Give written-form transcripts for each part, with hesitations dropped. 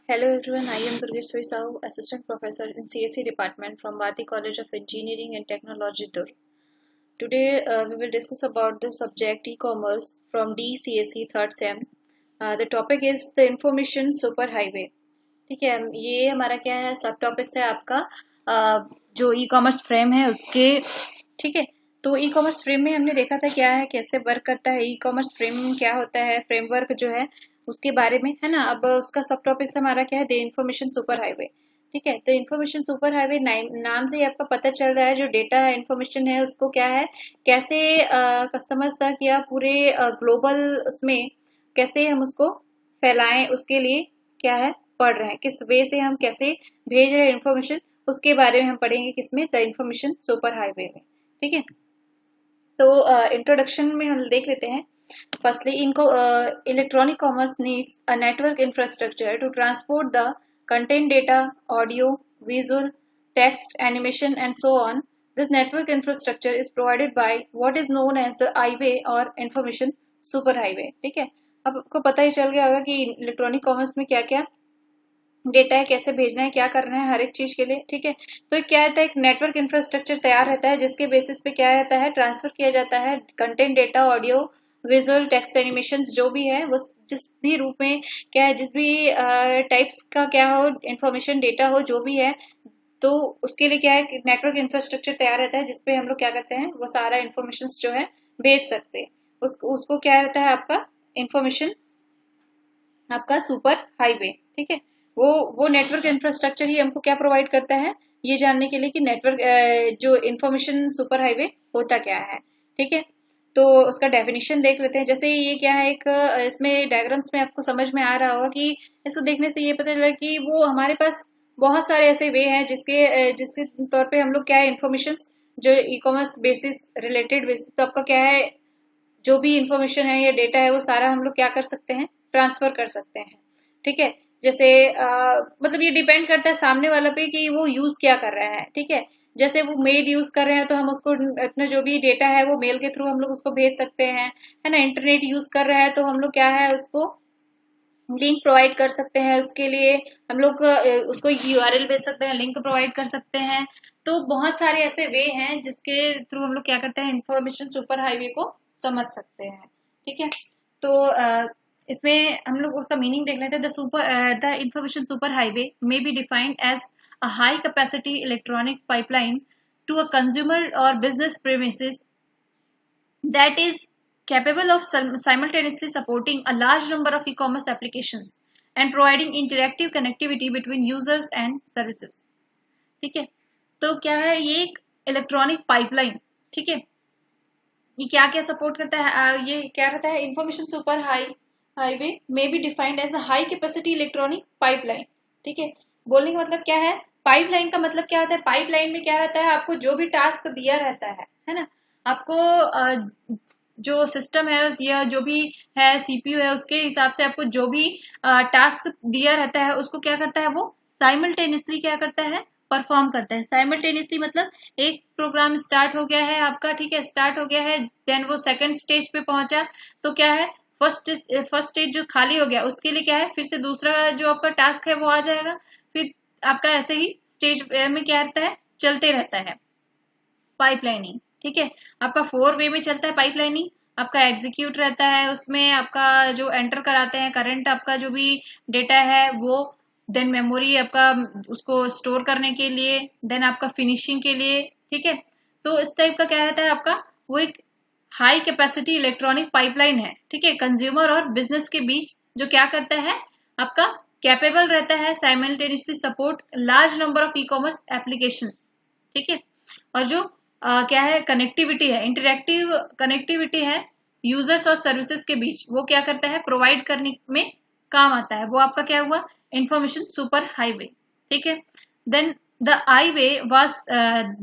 Hello everyone, I am Durgeshwari Sahu, Assistant Professor in CSE Department from Bharati College of Engineering and Technology, Durg. Today we will discuss about the subject e-commerce from DCSE third sem. The topic is the information superhighway. ठीक है, ये हमारा क्या है, सब topics है आपका जो ई कॉमर्स फ्रेम है उसके। ठीक है, तो ई कॉमर्स फ्रेम में हमने देखा था क्या है, कैसे वर्क करता है ई कॉमर्स फ्रेम, क्या होता है फ्रेमवर्क जो है उसके बारे में, है ना। अब उसका सब टॉपिक्स हमारा क्या है, द इन्फॉर्मेशन सुपर हाईवे। ठीक है, तो इन्फॉर्मेशन सुपर हाईवे नाम से ही आपका पता चल रहा है, जो डेटा है इन्फॉर्मेशन है उसको क्या है, कैसे कस्टमर्स तक या पूरे ग्लोबल उसमें कैसे हम उसको फैलाएं, उसके लिए क्या है पढ़ रहे हैं, किस वे से हम कैसे भेज रहे हैं इन्फॉर्मेशन, उसके बारे में हम पढ़ेंगे किसमें, द इन्फॉर्मेशन सुपर हाईवे में। ठीक है, तो इंट्रोडक्शन में हम देख लेते हैं। फर्स्टली इनको electronic commerce needs a network infrastructure to transport the content, data, audio, visual, text, animation and so on. This network infrastructure is provided by what is known as the highway और information super highway. ठीक है, अब आपको पता ही चल गया होगा कि इलेक्ट्रॉनिक कॉमर्स में क्या क्या डेटा है, कैसे भेजना है, क्या करना है हर एक चीज के लिए। ठीक है, तो क्या रहता है, एक नेटवर्क इंफ्रास्ट्रक्चर तैयार रहता है जिसके बेसिस पे क्या रहता है, ट्रांसफर किया जाता है content, data, audio, visual, text, animation जो भी है वो जिस भी रूप में क्या है, जिस भी टाइप्स का क्या हो, इंफॉर्मेशन, डेटा हो जो भी है, तो उसके लिए क्या है, नेटवर्क इंफ्रास्ट्रक्चर तैयार रहता है जिसपे हम लोग क्या करते हैं, वो सारा इंफॉर्मेशन जो है भेज सकते हैं। उसको क्या रहता है आपका इंफॉर्मेशन, आपका सुपर हाईवे। ठीक है, वो नेटवर्क इंफ्रास्ट्रक्चर ही हमको क्या प्रोवाइड करता है, ये जानने के लिए कि नेटवर्क जो इंफॉर्मेशन सुपर हाईवे होता क्या है। ठीक है, तो उसका डेफिनेशन देख लेते हैं। जैसे ये क्या है, एक इसमें डायग्राम्स में आपको समझ में आ रहा होगा कि इसको देखने से ये पता चला कि वो हमारे पास बहुत सारे ऐसे वे हैं जिसके तौर पे हम लोग क्या है, इंफॉर्मेशन जो e commerce basis, related basis, तो आपका क्या है, जो भी इंफॉर्मेशन है या डेटा है वो सारा हम लोग क्या कर सकते हैं, ट्रांसफर कर सकते हैं। ठीक है, जैसे मतलब ये डिपेंड करता है सामने वाला पे कि वो यूज क्या कर रहा है। ठीक है, जैसे वो मेल यूज कर रहे हैं तो हम उसको अपना जो भी डेटा है वो मेल के थ्रू हम लोग उसको भेज सकते हैं, है ना। इंटरनेट यूज कर रहा है तो हम लोग क्या है, उसको लिंक प्रोवाइड कर सकते हैं, उसके लिए हम लोग उसको यूआरएल भेज सकते हैं, लिंक प्रोवाइड कर सकते हैं। तो बहुत सारे ऐसे वे हैं जिसके थ्रू हम लोग क्या करते हैं, इंफॉर्मेशन सुपर हाईवे को समझ सकते हैं। ठीक है, तो इसमें हम लोग उसका मीनिंग देख लेते हैं। The information super highway may be defined as a high capacity electronic pipeline to a consumer और business premises that is capable of simultaneously supporting a large number of e-commerce applications and providing interactive connectivity between users and services। ठीक है, तो क्या है, ये एक electronic pipeline. ठीक है, ये क्या क्या सपोर्ट करता है, ये क्या रहता है, information super highway may be defined as a high capacity electronic pipeline. ठीक है, बोलने का मतलब क्या है, पाइपलाइन का मतलब क्या होता है, पाइपलाइन में क्या रहता है, आपको जो भी टास्क दिया रहता है ना, आपको जो सिस्टम है या जो भी है सीपीयू है उसके हिसाब से आपको जो भी टास्क दिया रहता है उसको क्या करता है, वो साइमल्टेनियसली क्या करता है, परफॉर्म करता है। साइमल्टेनियसली मतलब एक प्रोग्राम स्टार्ट हो गया है आपका, ठीक है, स्टार्ट हो गया है, देन वो सेकंड स्टेज पे पहुंचा, तो क्या है, फर्स्ट स्टेज जो खाली हो गया उसके लिए क्या है, फिर से दूसरा जो आपका टास्क है वो आ जाएगा, फिर आपका ऐसे ही स्टेज में क्या रहता है, चलते रहता है पाइपलाइनिंग। ठीक है, आपका 4 वे में चलता है पाइपलाइनिंग। आपका एग्जीक्यूट रहता है, उसमें आपका जो एंटर कराते हैं करंट, आपका जो भी डेटा है वो, देन मेमोरी आपका उसको स्टोर करने के लिए, देन आपका फिनिशिंग के लिए। ठीक है, तो इस टाइप का क्या रहता है आपका, वो एक हाई कैपेसिटी इलेक्ट्रॉनिक पाइपलाइन है। ठीक है, कंज्यूमर और बिजनेस के बीच जो क्या करता है, आपका कैपेबल रहता है simultaneously support large number of e commerce applications. ठीक है, और जो क्या है, कनेक्टिविटी है, इंटरेक्टिव कनेक्टिविटी है यूजर्स और सर्विसेज के बीच, वो क्या करता है, प्रोवाइड करने में काम आता है, वो आपका क्या हुआ, इंफॉर्मेशन सुपर हाईवे। ठीक है, then the highway was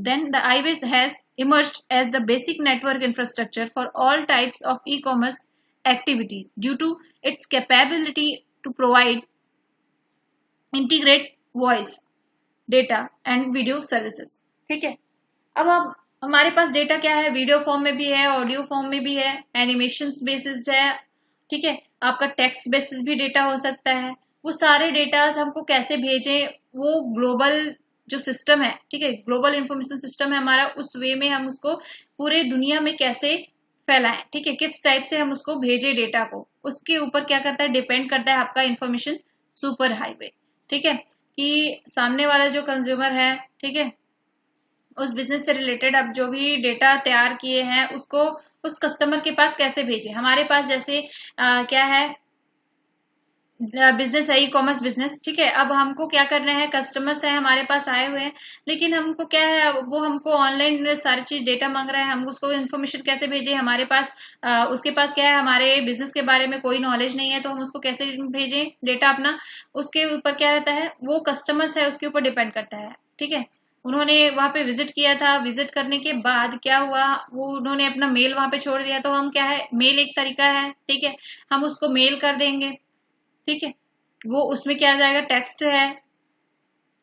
then the highways has emerged as the basic network infrastructure for all types of e-commerce activities due to its capability to provide integrate voice, data and video services। ठीक है, अब आप हमारे पास data क्या है, video form में भी है, ऑडियो फॉर्म में भी है, एनिमेशन बेसिस है। ठीक है, आपका टेक्स्ट बेसिस भी डेटा हो सकता है, वो सारे डेटाज हमको कैसे भेजें, वो ग्लोबल जो सिस्टम है, ठीक है, ग्लोबल इंफॉर्मेशन सिस्टम है हमारा, उस वे में हम उसको पूरे दुनिया में कैसे फैलाएं, ठीक है, किस टाइप से हम उसको भेजें डेटा को, उसके ऊपर क्या करता है, डिपेंड करता है आपका इंफॉर्मेशन सुपर हाईवे। ठीक है, कि सामने वाला जो कंज्यूमर है, ठीक है, उस बिजनेस से रिलेटेड अब जो भी डेटा तैयार किए हैं उसको उस कस्टमर के पास कैसे भेजें। हमारे पास जैसे क्या है, बिजनेस है, ई कॉमर्स बिजनेस, ठीक है, अब हमको क्या करना है, कस्टमर्स है हमारे पास आए हुए हैं, लेकिन हमको क्या है, वो हमको ऑनलाइन सारी चीज डेटा मांग रहा है, हम उसको इन्फॉर्मेशन कैसे भेजें, हमारे पास उसके पास क्या है, हमारे बिजनेस के बारे में कोई नॉलेज नहीं है, तो हम उसको कैसे भेजें डेटा अपना, उसके ऊपर क्या रहता है, वो कस्टमर्स है उसके ऊपर डिपेंड करता है। ठीक है, उन्होंने वहां पे विजिट किया था, विजिट करने के बाद क्या हुआ, वो उन्होंने अपना मेल वहां पे छोड़ दिया, तो हम क्या है, मेल एक तरीका है, ठीक है, हम उसको मेल कर देंगे, ठीक है, वो उसमें क्या आ जाएगा, टेक्स्ट है,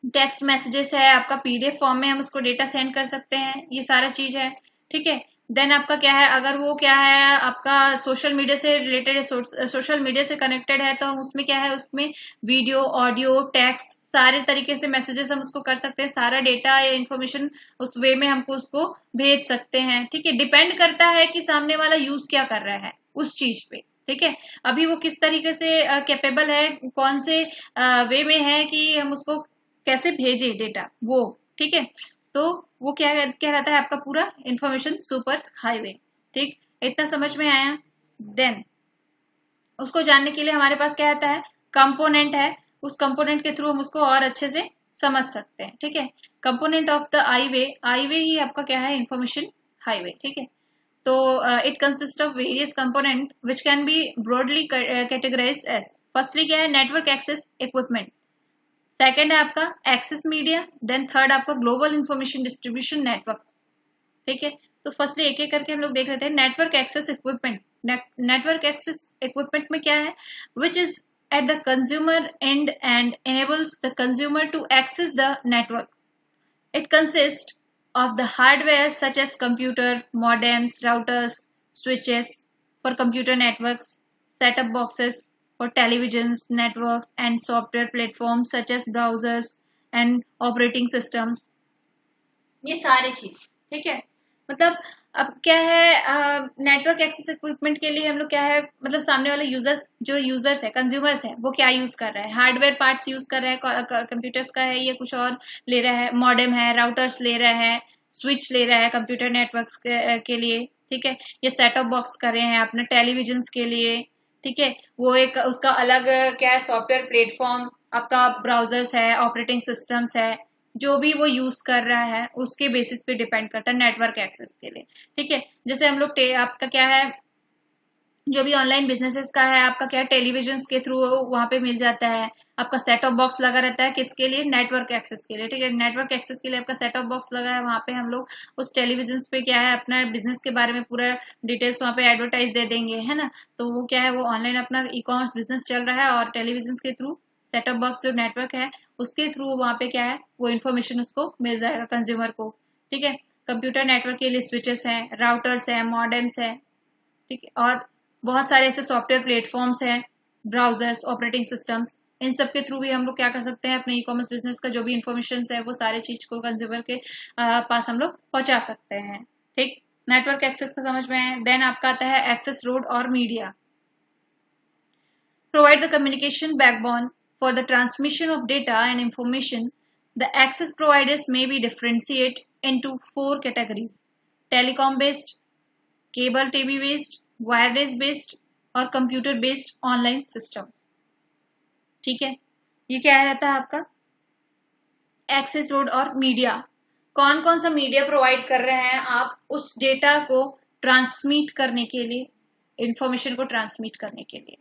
टेक्स्ट मैसेजेस है आपका, पीडीएफ फॉर्म में हम उसको डेटा सेंड कर सकते हैं, ये सारा चीज है। ठीक है, देन आपका क्या है, अगर वो क्या है आपका सोशल मीडिया से रिलेटेड है, सोशल मीडिया से कनेक्टेड है, तो हम उसमें क्या है, उसमें वीडियो, ऑडियो, टेक्स्ट, सारे तरीके से मैसेजेस हम उसको कर सकते हैं, सारा डेटा या इन्फॉर्मेशन उस वे में हमको उसको भेज सकते हैं। ठीक है, डिपेंड करता है कि सामने वाला यूज क्या कर रहा है उस चीज पे। ठीक है, अभी वो किस तरीके से कैपेबल है, कौन से वे में है कि हम उसको कैसे भेजे डेटा वो। ठीक है, तो वो क्या क्या रहता है आपका पूरा इंफॉर्मेशन सुपर हाईवे। ठीक, इतना समझ में आया। देन उसको जानने के लिए हमारे पास क्या आता है, कंपोनेंट है, उस कंपोनेंट के थ्रू हम उसको और अच्छे से समझ सकते हैं। ठीक है, component of the I way ही आपका क्या है, इंफॉर्मेशन हाईवे। ठीक है, तो it consist of various component which can be broadly categorised as, firstly क्या है, नेटवर्क एक्सेस इक्विपमेंट, सेकंड है आपका एक्सेस मीडिया, देन थर्ड आपका ग्लोबल इंफॉर्मेशन डिस्ट्रीब्यूशन नेटवर्क। ठीक है, तो फर्स्टली एक एक करके हम लोग देख लेते हैं। Network access equipment, network access equipment में क्या है, which is at the consumer end and enables the consumer to access the network. It consists of the hardware such as computer, modems, routers, switches for computer networks, set-top boxes for televisions, networks, and software platforms such as browsers and operating systems. ये सारी चीज। ठीक है, मतलब अब क्या है, network access equipment के लिए हम लोग क्या है, मतलब सामने वाले यूजर्स, जो यूजर्स है, कंज्यूमर्स है, वो क्या यूज कर रहा है, हार्डवेयर पार्ट्स यूज कर रहा है, कंप्यूटर्स का है, या कुछ और ले रहा है, मॉडेम है, राउटर्स ले रहा है, स्विच ले रहा है कंप्यूटर नेटवर्क्स के लिए। ठीक है, ये सेट ऑफ बॉक्स कर रहे हैं अपने टेलीविजन के लिए। ठीक है, वो एक उसका अलग क्या है, सॉफ्टवेयर प्लेटफॉर्म, आपका ब्राउजर्स है, ऑपरेटिंग सिस्टम्स है, जो भी वो यूज कर रहा है उसके बेसिस पे डिपेंड करता है नेटवर्क एक्सेस के लिए। ठीक है, जैसे हम लोग आपका क्या है, जो भी ऑनलाइन बिजनेसेस का है, आपका क्या टेलीविजन के थ्रू वहां पे मिल जाता है, आपका सेट ऑफ बॉक्स लगा रहता है, किसके लिए, नेटवर्क एक्सेस के लिए। ठीक है, नेटवर्क एक्सेस के लिए आपका सेट ऑफ बॉक्स लगा है, वहां पे हम लोग उस टेलीविजन पे क्या है, अपना बिजनेस के बारे में पूरा डिटेल्स वहां पे एडवर्टाइज दे देंगे, है ना, तो वो क्या है, वो ऑनलाइन अपना ई कॉमर्स बिजनेस चल रहा है, और टेलीविजन के थ्रू सेट ऑफ बॉक्स जो नेटवर्क है उसके थ्रू वहां पे क्या है, वो इन्फॉर्मेशन उसको मिल जाएगा कंज्यूमर को। ठीक है, कंप्यूटर नेटवर्क के लिए स्विचेस है, राउटर्स है, मॉडेम्स है। ठीक है, और बहुत सारे ऐसे सॉफ्टवेयर प्लेटफॉर्म्स हैं, ब्राउजर्स, ऑपरेटिंग सिस्टम्स, इन सब के थ्रू भी हम लोग क्या कर सकते हैं, अपने ई कॉमर्स बिजनेस का जो भी इंफॉर्मेशन है वो सारे चीज को कंज्यूमर के पास हम लोग पहुंचा सकते हैं। ठीक, नेटवर्क एक्सेस का समझ में है। देन आपका आता है एक्सेस रोड और media, provide the communication backbone for the transmission of data and information. The access providers may be differentiated into four categories: telecom based, cable TV based, wireless based और computer based online system. ठीक है, ये क्या रहता है आपका access road और media, कौन कौन सा मीडिया प्रोवाइड कर रहे हैं आप उस डेटा को ट्रांसमिट करने के लिए, इंफॉर्मेशन को ट्रांसमिट करने के लिए।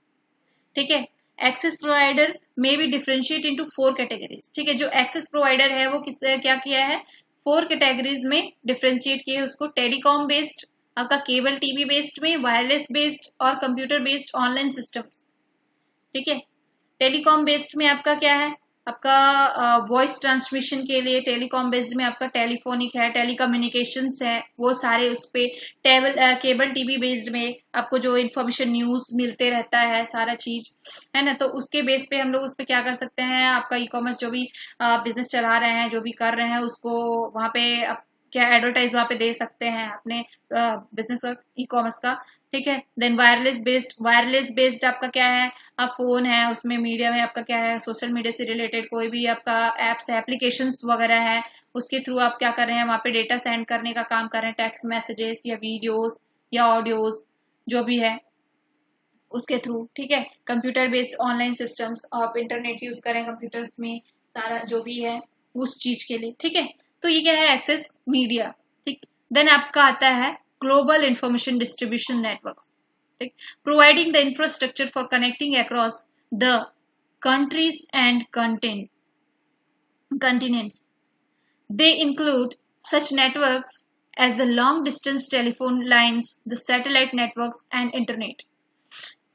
ठीक है, एक्सेस प्रोवाइडर में भी डिफरेंशिएट इनटू फोर कैटेगरीज। ठीक है, जो एक्सेस प्रोवाइडर है वो किस क्या किया है, फोर कैटेगरीज में डिफरेंशिएट किए उसको, टेलीकॉम बेस्ड, आपका केबल टीवी बेस्ड में, वायरलेस बेस्ड और कंप्यूटर बेस्ड ऑनलाइन सिस्टम्स। ठीक है, टेलीकॉम बेस्ड में आपका क्या है, आपका वॉइस ट्रांसमिशन के लिए टेलीकॉम बेस्ड में आपका टेलीफोनिक है, टेलीकम्युनिकेशंस है, वो सारे उस पे केबल टीवी बेस्ड में आपको जो इन्फॉर्मेशन न्यूज मिलते रहता है सारा चीज, है ना। तो उसके बेस पे हम लोग उस पे क्या कर सकते हैं, आपका ई कॉमर्स जो भी बिजनेस चला रहे हैं, जो भी कर रहे हैं, उसको वहां पे आप क्या एडवर्टाइज वहां पे दे सकते हैं अपने बिजनेस का, ई कॉमर्स का। ठीक है। देन वायरलेस बेस्ड आपका क्या है, आप फोन है उसमें मीडिया में आपका क्या है, सोशल मीडिया से रिलेटेड कोई भी आपका एप्स है, एप्लीकेशंस वगैरह है, उसके थ्रू आप क्या कर रहे हैं, वहां पे डेटा सेंड करने का काम कर रहे हैं, टेक्स्ट मैसेजेस या वीडियोस या ऑडियोज जो भी है उसके थ्रू। ठीक है। कंप्यूटर बेस्ड ऑनलाइन सिस्टम्स, आप इंटरनेट यूज करें कंप्यूटर्स में, सारा जो भी है उस चीज के लिए। ठीक है। तो ये क्या है, एक्सेस मीडिया। ठीक। देन आपका आता है ग्लोबल इंफॉर्मेशन डिस्ट्रीब्यूशन नेटवर्क्स। ठीक। Providing the infrastructure for connecting across the countries and continents. They include such networks as the long distance telephone lines, the satellite networks and internet.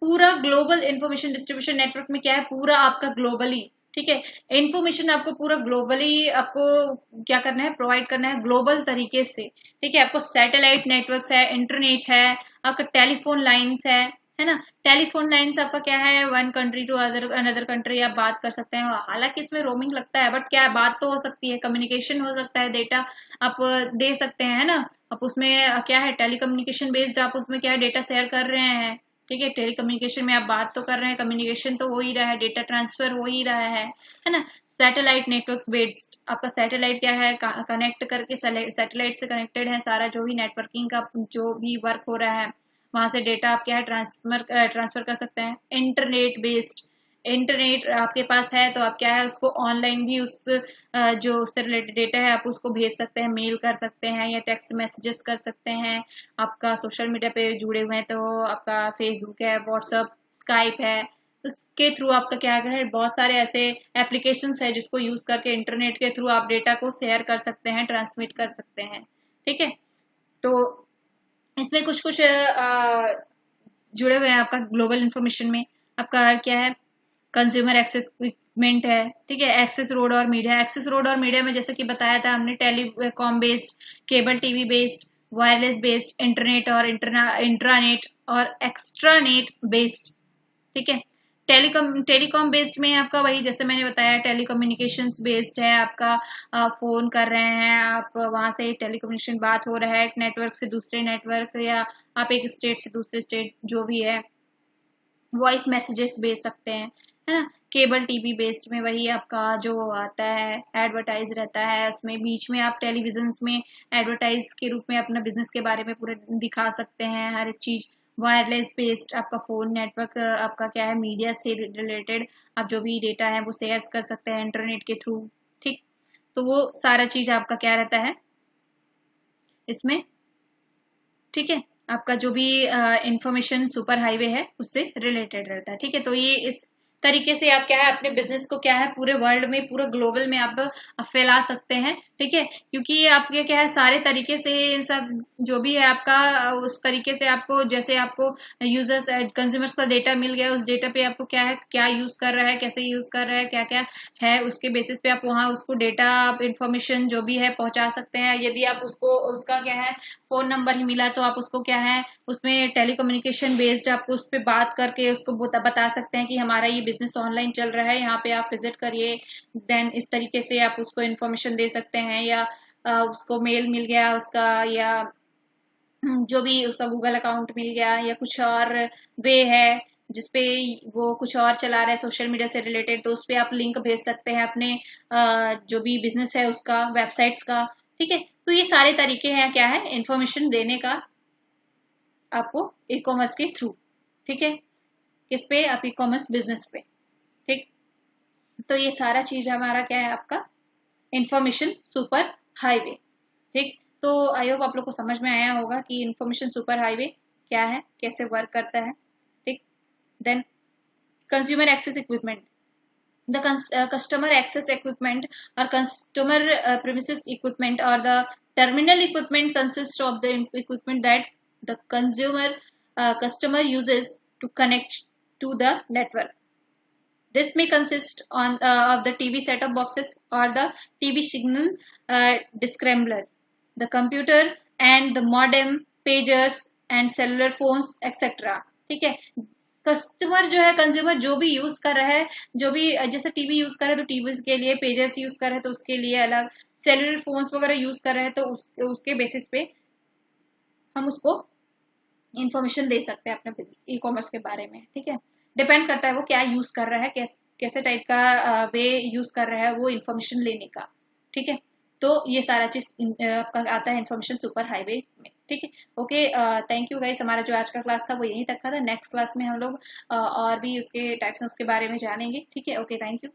पूरा global information distribution network में क्या है, पूरा आपका globally, ठीक है, information आपको पूरा ग्लोबली आपको क्या करना है, प्रोवाइड करना है ग्लोबल तरीके से। ठीक है। आपको सैटेलाइट नेटवर्क्स है, इंटरनेट है, आपका टेलीफोन लाइंस है ना। टेलीफोन लाइंस आपका क्या है, one country to other another country आप बात कर सकते हैं, हालांकि इसमें रोमिंग लगता है, बट क्या है, बात तो हो सकती है, कम्युनिकेशन हो सकता है, डेटा आप दे सकते हैं, है ना। आप उसमें क्या है, टेलीकम्युनिकेशन बेस्ड आप उसमें क्या है, डेटा शेयर कर रहे हैं। ठीक है। टेलीकम्युनिकेशन में आप बात तो कर रहे हैं, कम्युनिकेशन तो हो ही रहा है, डेटा ट्रांसफर हो ही रहा है ना। सैटेलाइट नेटवर्क्स बेस्ड आपका सैटेलाइट क्या है, कनेक्ट करके सैटेलाइट से कनेक्टेड है सारा जो भी नेटवर्किंग का जो भी वर्क हो रहा है, वहां से डेटा आप क्या है ट्रांसफर कर सकते हैं। इंटरनेट बेस्ड, इंटरनेट आपके पास है तो आप क्या है, उसको ऑनलाइन भी उस जो उससे रिलेटेड डेटा है आप उसको भेज सकते हैं, मेल कर सकते हैं या टेक्स्ट मैसेजेस कर सकते हैं। आपका सोशल मीडिया पे जुड़े हुए हैं तो आपका फेसबुक है, व्हाट्सअप, स्काइप है, उसके थ्रू आपका क्या है, बहुत सारे ऐसे एप्लीकेशंस है जिसको यूज करके इंटरनेट के थ्रू आप डेटा को शेयर कर सकते हैं, ट्रांसमिट कर सकते हैं। ठीक है। तो इसमें कुछ कुछ जुड़े हुए हैं आपका ग्लोबल इंफॉर्मेशन में। आपका क्या है, कंज्यूमर एक्सेस इक्विपमेंट है। ठीक है। एक्सेस रोड और मीडिया, एक्सेस रोड और मीडिया में जैसे कि बताया था हमने, telecom based, cable TV based, wireless based, internet और इंट्रानेट और एक्स्ट्रानेट बेस्ड। ठीक है। टेलीकॉम बेस्ड में आपका वही जैसे मैंने बताया, टेलीकम्युनिकेशंस बेस्ड है आपका, फोन कर रहे हैं आप, वहां से टेलीकम्युनिकेशन बात हो रहा है एक नेटवर्क से दूसरे नेटवर्क, या आप एक स्टेट से दूसरे स्टेट जो भी है, वॉइस मैसेजेस भेज सकते हैं, है ना। केबल टीवी बेस्ड में वही आपका जो आता है, एडवर्टाइज रहता है, उसमें बीच में आप टेलीविजन में एडवर्टाइज के रूप में अपना बिजनेस के बारे में पूरा दिखा सकते हैं हर एक चीज। वायरलेस बेस्ड आपका फोन नेटवर्क, आपका क्या है, मीडिया से रिलेटेड आप जो भी डेटा है वो शेयर कर सकते हैं इंटरनेट के थ्रू। ठीक। तो वो सारा चीज आपका क्या रहता है इसमें। ठीक है। आपका जो भी इंफॉर्मेशन सुपर हाईवे है उससे रिलेटेड रहता है। ठीक है। तो ये इस तरीके से आप क्या है, अपने बिजनेस को क्या है, पूरे वर्ल्ड में, पूरे ग्लोबल में आप फैला सकते हैं। ठीक है। क्योंकि ये आपके क्या है, सारे तरीके से सब जो भी है आपका उस तरीके से आपको, जैसे आपको यूजर्स कंज्यूमर्स का डेटा मिल गया, उस डेटा पे आपको क्या है, क्या यूज कर रहा है, कैसे यूज कर रहा है, क्या क्या है, उसके बेसिस पे आप वहाँ उसको डेटा आप इंफॉर्मेशन जो भी है पहुंचा सकते हैं। यदि आप उसको उसका क्या है, फोन नंबर ही मिला तो आप उसको क्या है, उसमें टेलीकम्युनिकेशन बेस्ड आपको उस पर बात करके उसको बता सकते हैं कि हमारा ये बिजनेस ऑनलाइन चल रहा है, यहाँ पे आप विजिट करिए। देन इस तरीके से आप उसको इन्फॉर्मेशन दे सकते हैं, या उसको मेल मिल गया उसका, या जो भी उसका गूगल अकाउंट मिल गया, या कुछ और वे है जिसपे वो कुछ और चला रहा है सोशल मीडिया से रिलेटेड, तो उस पे आप लिंक भेज सकते हैं अपने जो भी बिजनेस है उसका, वेबसाइट्स का। ठीक है। तो ये सारे तरीके हैं क्या है, इंफॉर्मेशन देने का आपको ई कॉमर्स के थ्रू। ठीक है। किस पे, आप ई कॉमर्स बिजनेस पे। ठीक। तो ये सारा चीज हमारा क्या है, आपका इंफॉर्मेशन सुपर हाईवे। ठीक। तो आई होप आप लोग को समझ में आया होगा कि इंफॉर्मेशन सुपर हाईवे क्या है, कैसे वर्क करता है। ठीक। Then consumer access equipment, the customer access equipment or customer premises equipment or the terminal equipment consists of the equipment that the customer uses to connect to the network. This may consist of the TV set-top boxes or the TV signal descrambler, the computer and the modem, pagers and cellular phones etc. ठीक है। Customer जो है, consumer जो भी use कर रहा है, जो भी जैसे टीवी यूज कर रहे हैं तो टीवी के लिए, पेजर्स यूज कर रहे हैं तो उसके लिए अलग, सेलुलर फोन्स वगैरह यूज कर रहे हैं तो उसके बेसिस पे हम उसको इंफॉर्मेशन दे सकते हैं अपने ई कॉमर्स के बारे में। ठीक है, डिपेंड करता है वो क्या यूज कर रहा है, कैसे टाइप का वे यूज कर रहा है वो इंफॉर्मेशन लेने का। ठीक है, तो ये सारा चीज आपका आता है इंफॉर्मेशन सुपर हाईवे में। ठीक है, ओके, थैंक यू गाइस। हमारा जो आज का क्लास था वो यहीं तक का था। नेक्स्ट क्लास में हम लोग और भी उसके टाइप्स उसके बारे में जानेंगे। ठीक है, ओके, थैंक यू।